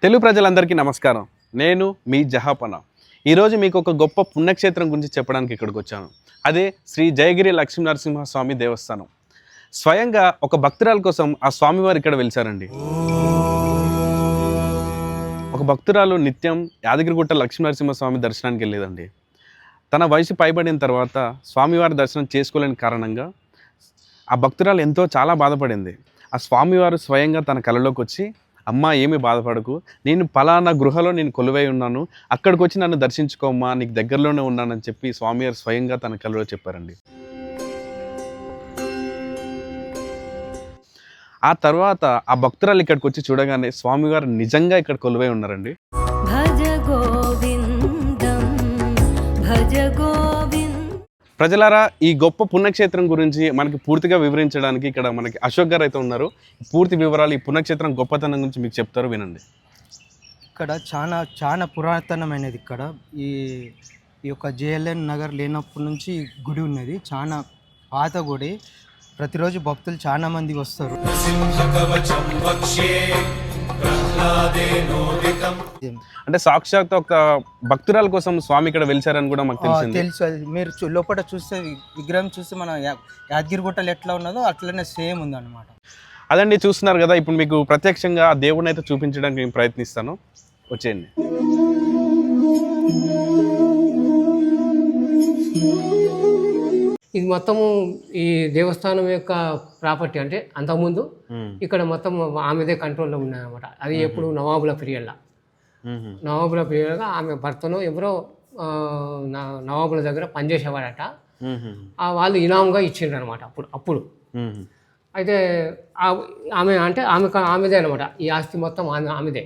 తెలుగు ప్రజలందరికీ నమస్కారం. నేను మీ జహాపన. ఈరోజు మీకు ఒక గొప్ప పుణ్యక్షేత్రం గురించి చెప్పడానికి ఇక్కడికి వచ్చాను. అదే శ్రీ జయగిరి లక్ష్మీనరసింహస్వామి దేవస్థానం. స్వయంగా ఒక భక్తురాల కోసం ఆ స్వామివారు ఇక్కడ వెలిసారండి. ఒక భక్తురాలు నిత్యం యాదగిరిగుట్ట లక్ష్మీనరసింహస్వామి దర్శనానికి వెళ్ళేదండి. తన వయసు పైబడిన తర్వాత స్వామివారి దర్శనం చేసుకోలేని కారణంగా ఆ భక్తురాలు చాలా బాధపడింది. ఆ స్వామివారు స్వయంగా తన కలలోకి వచ్చి, అమ్మా ఏమి బాధపడకు, నేను పలానా గృహలో నేను కొలువై ఉన్నాను, అక్కడికి వచ్చి నన్ను దర్శించుకోమ్మా, నీకు దగ్గరలోనే ఉన్నానని చెప్పి స్వామివారు స్వయంగా తన కలలో చెప్పారండి. ఆ తర్వాత ఆ భక్తురాలు ఇక్కడికి వచ్చి చూడగానే స్వామివారు నిజంగా ఇక్కడ కొలువై ఉన్నారండి. భజ గోవిందం భజ గోవిందం. ప్రజలారా, ఈ గొప్ప పుణ్యక్షేత్రం గురించి మనకి పూర్తిగా వివరించడానికి ఇక్కడ మనకి అశోక్ గారు అయితే ఉన్నారు. పూర్తి వివరాలు ఈ పుణ్యక్షేత్రం గొప్పతనం గురించి మీకు చెప్తారు, వినండి. ఇక్కడ చాలా చాలా పురాతనమైనది. ఇక్కడ ఈ ఈ యొక్క జేఎల్ఎన్ నగర్ లేనప్పటి నుంచి గుడి ఉన్నది. చాలా పాత గుడి. ప్రతిరోజు భక్తులు చాలా మంది వస్తారు. అంటే సాక్షాత్ ఒక భక్తురాల కోసం స్వామి ఇక్కడ వెలిచారని కూడా మాకు తెలిసింది. తెలుసు. అది మీరు లోపల చూస్తే విగ్రహం చూస్తే మన యాదగిరిగుట్టలు ఎట్లా ఉన్నదో అట్లనే సేమ్ ఉందన్నమాట. అదండి, చూస్తున్నారు కదా. ఇప్పుడు మీకు ప్రత్యక్షంగా ఆ దేవుడిని అయితే చూపించడానికి నేను ప్రయత్నిస్తాను. వచ్చేయండి. ఇది మొత్తము ఈ దేవస్థానం యొక్క ప్రాపర్టీ. అంటే అంతకుముందు ఇక్కడ మొత్తం ఆమెదే కంట్రోల్లో ఉన్నాయన్నమాట. అది ఎప్పుడు నవాబుల పీరియడ్లో ఆమె భర్తను ఎవరో నవాబుల దగ్గర పనిచేసేవాడట. వాళ్ళు ఇనాంగా ఇచ్చిండ్రు అనమాట అప్పుడు. అయితే ఆమె అంటే ఆమెదే అనమాట. ఈ ఆస్తి మొత్తం ఆమెదే.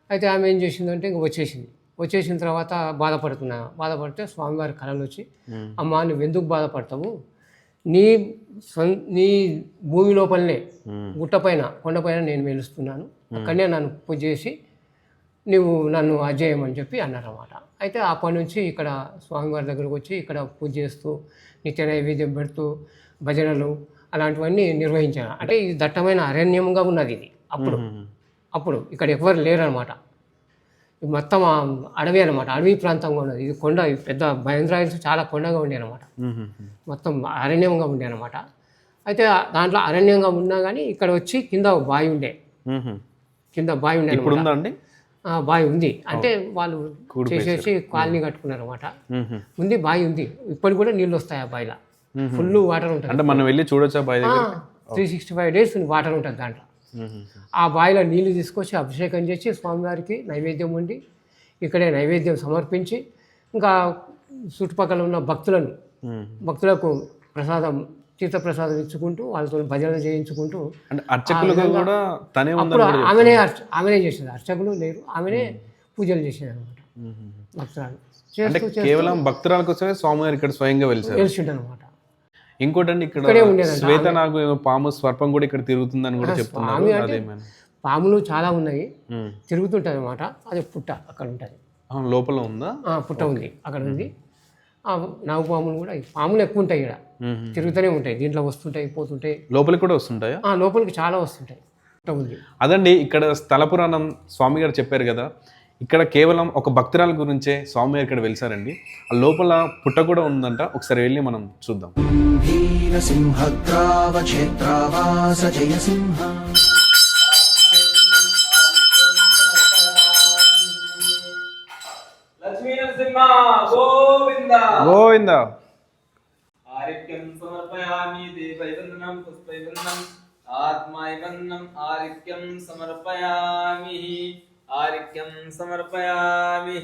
అయితే ఆమె ఏం చేసిందంటే ఇంక వచ్చేసిన తర్వాత బాధపడితే స్వామివారి కళలు వచ్చి, అమ్మా నువ్వు ఎందుకు బాధపడతావు, నీ భూమి లోపలనే గుట్టపైన కొండపైన నేను వెలుస్తున్నాను, అక్కడనే నన్ను పూజ చేసి నువ్వు నన్ను అజేయమని చెప్పి అన్నారన్నమాట. అయితే అప్పటి నుంచి ఇక్కడ స్వామివారి దగ్గరకు వచ్చి ఇక్కడ పూజ చేస్తూ నిత్య నైవేద్యం పెడుతూ భజనలు అలాంటివన్నీ నిర్వహించాను. అంటే ఇది దట్టమైన అరణ్యంగా ఉన్నది. ఇది అప్పుడు ఇక్కడ ఎవరు లేరనమాట. మొత్తం అడవి అనమాట. అడవి ప్రాంతంగా ఉన్నది. ఇది కొండ, పెద్ద మహేంద్ర హిల్స్ చాలా కొండగా ఉండే అనమాట. మొత్తం అరణ్యంగా ఉండే అనమాట. అయితే దాంట్లో అరణ్యంగా ఉన్నా కానీ ఇక్కడ వచ్చి కింద బావి ఉండే అనమాట. బావి ఉంది. అంటే వాళ్ళు చేసేసి కాలనీ కట్టుకున్నారు అనమాట. ఉంది, బావి ఉంది. ఇప్పటికి కూడా నీళ్ళు వస్తాయి ఆ బావిలో. ఫుల్ వాటర్ ఉంటుంది. అంటే మనం వెళ్ళి చూడొచ్చా బావి దగ్గర? 365 days వాటర్ ఉంటుంది దాంట్లో. ఆ బావిలో నీళ్లు తీసుకొచ్చి అభిషేకం చేసి స్వామివారికి నైవేద్యం వండి ఇక్కడే నైవేద్యం సమర్పించి ఇంకా చుట్టుపక్కల ఉన్న భక్తులకు తీర్థప్రసాదం ఇచ్చుకుంటూ వాళ్ళతో భజనలు చేయించుకుంటూ ఆమెనే చేసేది. అర్చకులు లేరు, ఆమెనే పూజలు చేసేది అనమాట. భక్తురాలు కేవలం భక్తురాల కోసమే స్వామివారు ఇక్కడ స్వయంగా వెలిసిండు అనమాట. ఇంకోటండి, ఇక్కడ శ్వేత నాగు పాము స్వర్పం కూడా ఇక్కడ తిరుగుతుందని కూడా చెప్తున్నారు. పాములు చాలా ఉన్నాయి, తిరుగుతుంటాయి అనమాట. అది పుట్ట అక్కడ ఉంటుంది. లోపల ఉందా? పుట్ట ఉంది, అక్కడ ఉంది. నాగు పాములు కూడా, పాములు ఎక్కువ ఉంటాయి ఇక్కడ, తిరుగుతూనే ఉంటాయి. దీంట్లో వస్తుంటాయి, పోతుంటాయి. లోపలికి కూడా వస్తుంటాయా? లోపలికి చాలా వస్తుంటాయి. పుట్ట ఉంది. అదండి, ఇక్కడ స్థల పురాణం స్వామి గారు చెప్పారు కదా, ఇక్కడ కేవలం ఒక భక్తురాల గురించే స్వామి ఇక్కడ వెలిసారండి. ఆ లోపల పుట్ట కూడా ఉందంట. ఒకసారి వెళ్ళి మనం చూద్దాం. గోవింద. ఆరిక్యం సమర్పయామి దేవైవందనం పుష్పైవందనం ఆత్మైవందనం ఆరిక్యం సమర్పయామి ఆరిక్యం సమర్పయామి.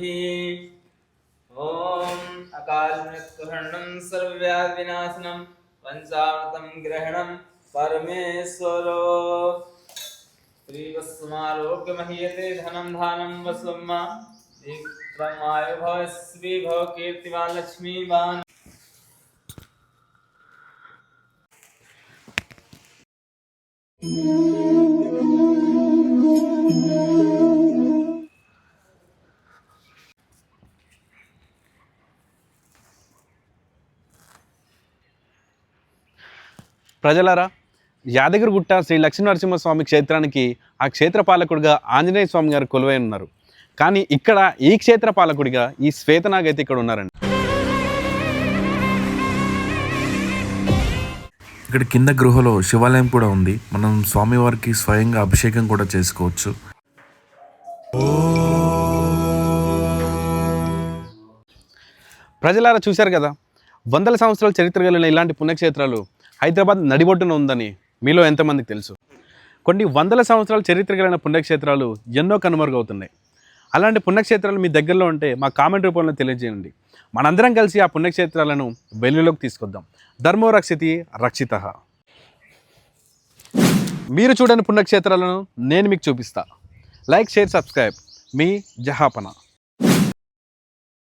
ఓం అకాలమృత్యుహరణం సర్వవ్యాధి వినాశనం పంచామృతం గ్రహణం పరమేశ్వరో శ్రీవత్సమారోగ్యమహీయతే ధనం ధానం వసుమ్మ దీప్తమాయు భవస్వి భవ కీర్తివాన్ లక్ష్మీవాన్. ప్రజలారా, యాదగిరిగుట్ట శ్రీ లక్ష్మీనరసింహస్వామి క్షేత్రానికి ఆ క్షేత్ర పాలకుడిగా ఆంజనేయ స్వామి గారు కొలువై ఉన్నారు. కానీ ఇక్కడ ఈ క్షేత్ర పాలకుడిగా ఈ శ్వేతనాగ్ అయితే ఇక్కడ ఉన్నారండి. ఇక్కడ కింద గృహలో శివాలయం కూడా ఉంది. మనం స్వామివారికి స్వయంగా అభిషేకం కూడా చేసుకోవచ్చు. ప్రజలారా చూశారు కదా, వందల సంవత్సరాల చరిత్ర కలిగిన ఇలాంటి పుణ్యక్షేత్రాలు హైదరాబాద్ నడిబొడ్డున ఉందని మీలో ఎంతమందికి తెలుసు? కొన్ని వందల సంవత్సరాల చరిత్ర కలిగిన పుణ్యక్షేత్రాలు ఎన్నో కనుమరుగవుతున్నాయి. అలాంటి పుణ్యక్షేత్రాలు మీ దగ్గరలో ఉంటే మా కామెంట్ రూపంలో తెలియజేయండి. మనందరం కలిసి ఆ పుణ్యక్షేత్రాలను వెలుగులోకి తీసుకొద్దాం. ధర్మో రక్షితి రక్షితః. మీరు చూడని పుణ్యక్షేత్రాలను నేను మీకు చూపిస్తా. Like, share, subscribe. మీ జహాపన.